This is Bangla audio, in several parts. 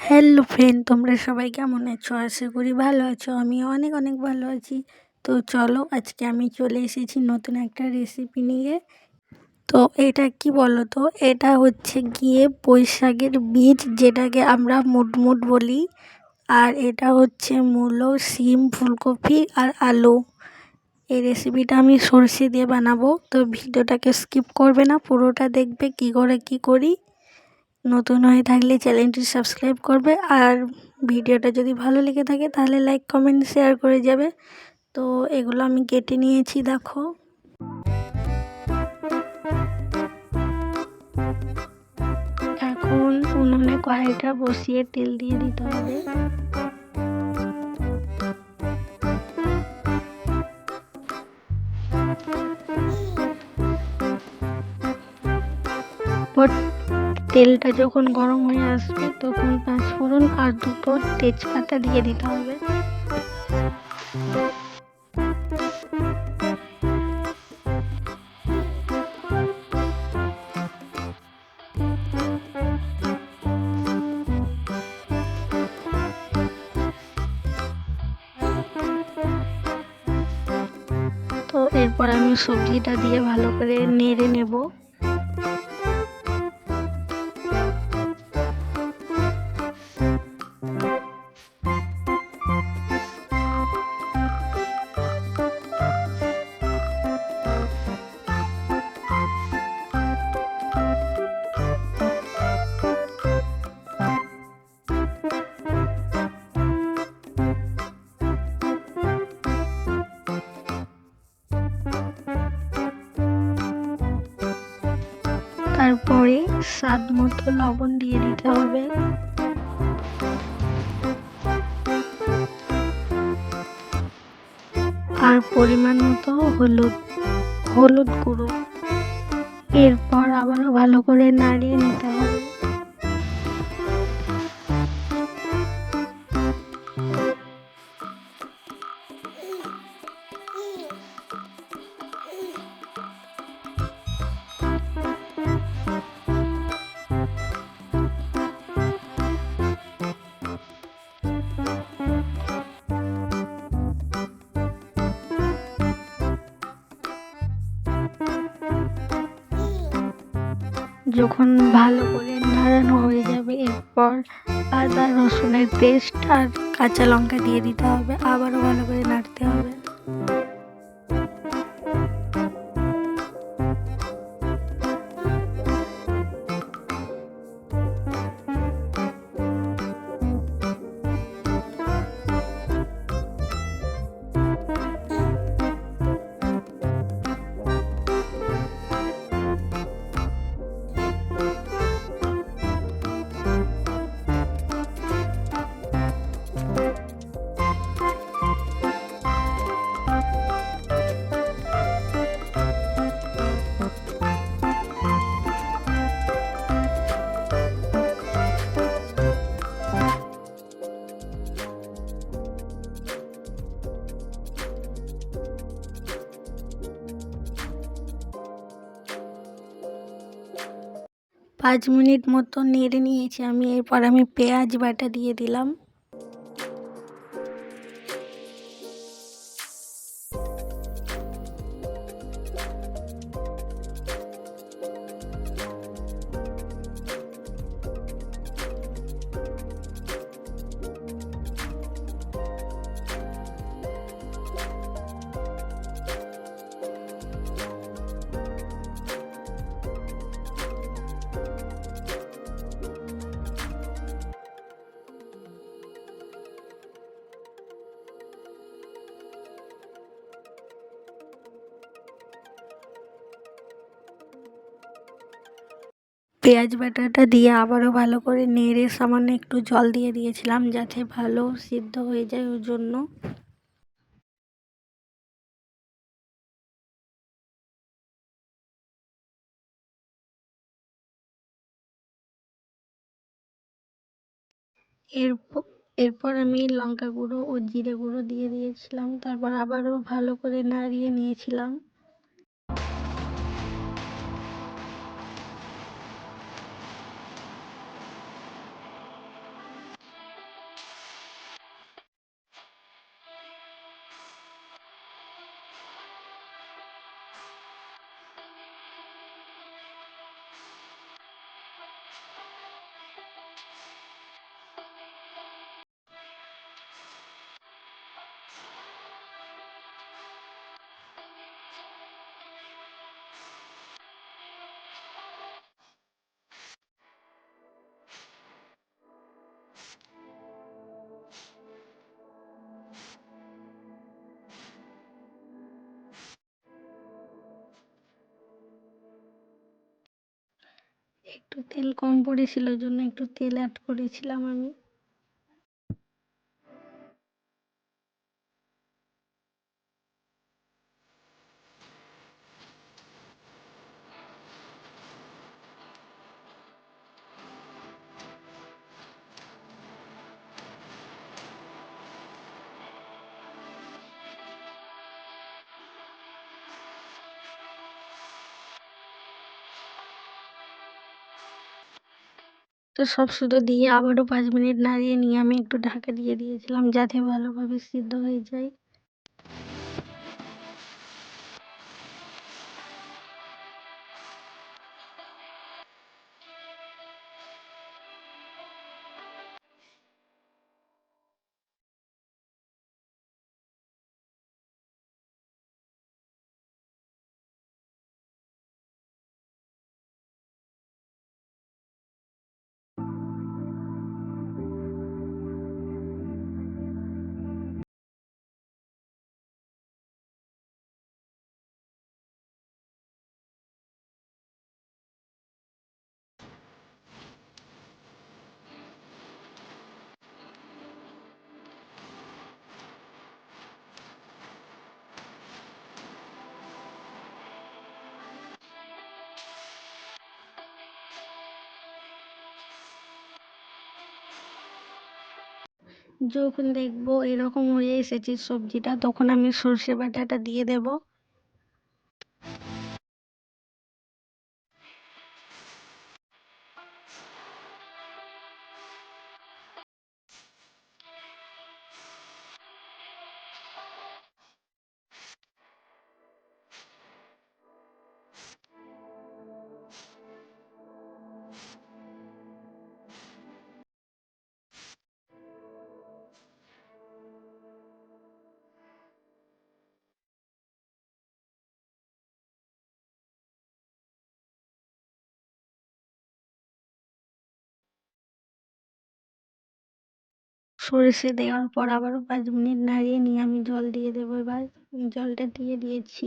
হ্যালো ফ্রেন্ড, তোমরা সবাই কেমন আছো? আশা করি ভালো আছো। আমি অনেক অনেক ভালো আছি। তো চলো, আজকে আমি চলে এসেছি নতুন একটা রেসিপি নিয়ে। তো এটা কি বলো তো, এটা হচ্ছে গিয়ে পুঁই শাকের বীজ, যেটাকে আমরা মুটমুট বলি। আর এটা হচ্ছে মূলো, শিম, ফুলকপি আর আলু। এই রেসিপিটা আমি সরষে দিয়ে বানাবো। তো ভিডিওটাকে স্কিপ করবে না, পুরোটা দেখবে কি করে কি করি। নতুন হয়ে থাকলে চ্যানেলটি সাবস্ক্রাইব করবে, আর ভিডিওটা যদি ভালো লেগে থাকে তাহলে লাইক কমেন্ট শেয়ার করে যাবে। তো এগুলো আমি কেটে নিয়েছি, দেখো। এখন উনুনে কড়াইটা বসিয়ে তেল দিয়ে দিতে হবে। তেলটা যখন গরম হয়ে আসবে তখন পাঁচফোড়ন আর দুটো তেজপাতা দিয়ে দিতে হবে। তো এরপর আমি সবজিটা দিয়ে ভালো করে নেড়ে নেব। তারপরে স্বাদ মতো লবণ দিয়ে দিতে হবে। আর পরিমাণ মতো হলুদ গুঁড়ো। এরপর আবারও ভালো করে নাড়িয়ে নিতে হবে। যখন ভালো করে নাড়ানো হয়ে যাবে, এরপর আদা রসুনের পেস্ট আর কাঁচা লঙ্কা দিয়ে দিতে হবে। আবারও ভালো করে নাড়তে হবে। পাঁচ মিনিট মতো নেড়ে নিয়েছি আমি। এরপর আমি পেঁয়াজ বাটা দিয়ে দিলাম। পেঁয়াজ বাটাটা দিয়ে আবারও ভালো করে নেড়ে সামান্য একটু জল দিয়ে দিয়েছিলাম, যাতে ভালো সিদ্ধ হয়ে যায় ওর জন্য। এরপর আমি লঙ্কা গুঁড়ো ও জিরে গুঁড়ো দিয়ে দিয়েছিলাম। তারপর আবারও ভালো করে নাড়িয়ে নিয়েছিলাম। একটু তেল কম পড়েছিল, ওই জন্য একটু তেল অ্যাড করেছিলাম আমি। তো সব শুধু দিয়ে আবারও 5 মিনিট নাড়িয়ে নিয়ে আমি একটু ঢাকা দিয়ে দিয়েছিলাম যাতে ভালোভাবে সিদ্ধ হয়ে যায়। যখন দেখবো এরকম হয়ে এসেছে সবজিটা, তখন আমি সর্ষে বাটাটা দিয়ে দেব। সরষে দেওয়ার পর আবারও 5 মিনিট নাড়িয়ে নিয়ে আমি জল দিয়ে দেবো। এবার জলটা দিয়ে দিয়েছি।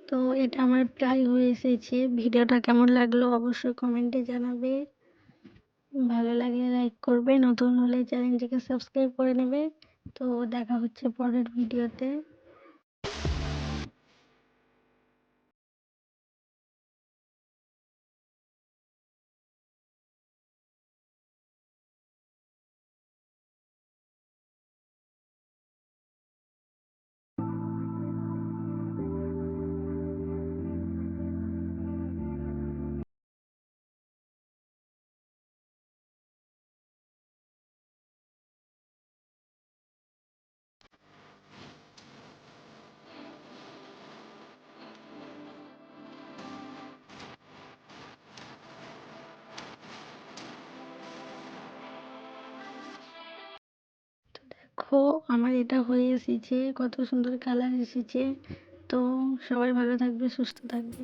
তো এটা আমার প্রায় হয়ে এসেছে। ভিডিওটা কেমন লাগলো অবশ্যই কমেন্টে জানাবে। ভালো লাগলে লাইক করবে, নতুন হলে চ্যানেলটিকে সাবস্ক্রাইব করে নেবে। তো দেখা হচ্ছে পরের ভিডিওতে। দেখো আমার এটা হয়ে এসেছে, কত সুন্দর কালার এসেছে। তো সবাই ভালো থাকবে, সুস্থ থাকবে।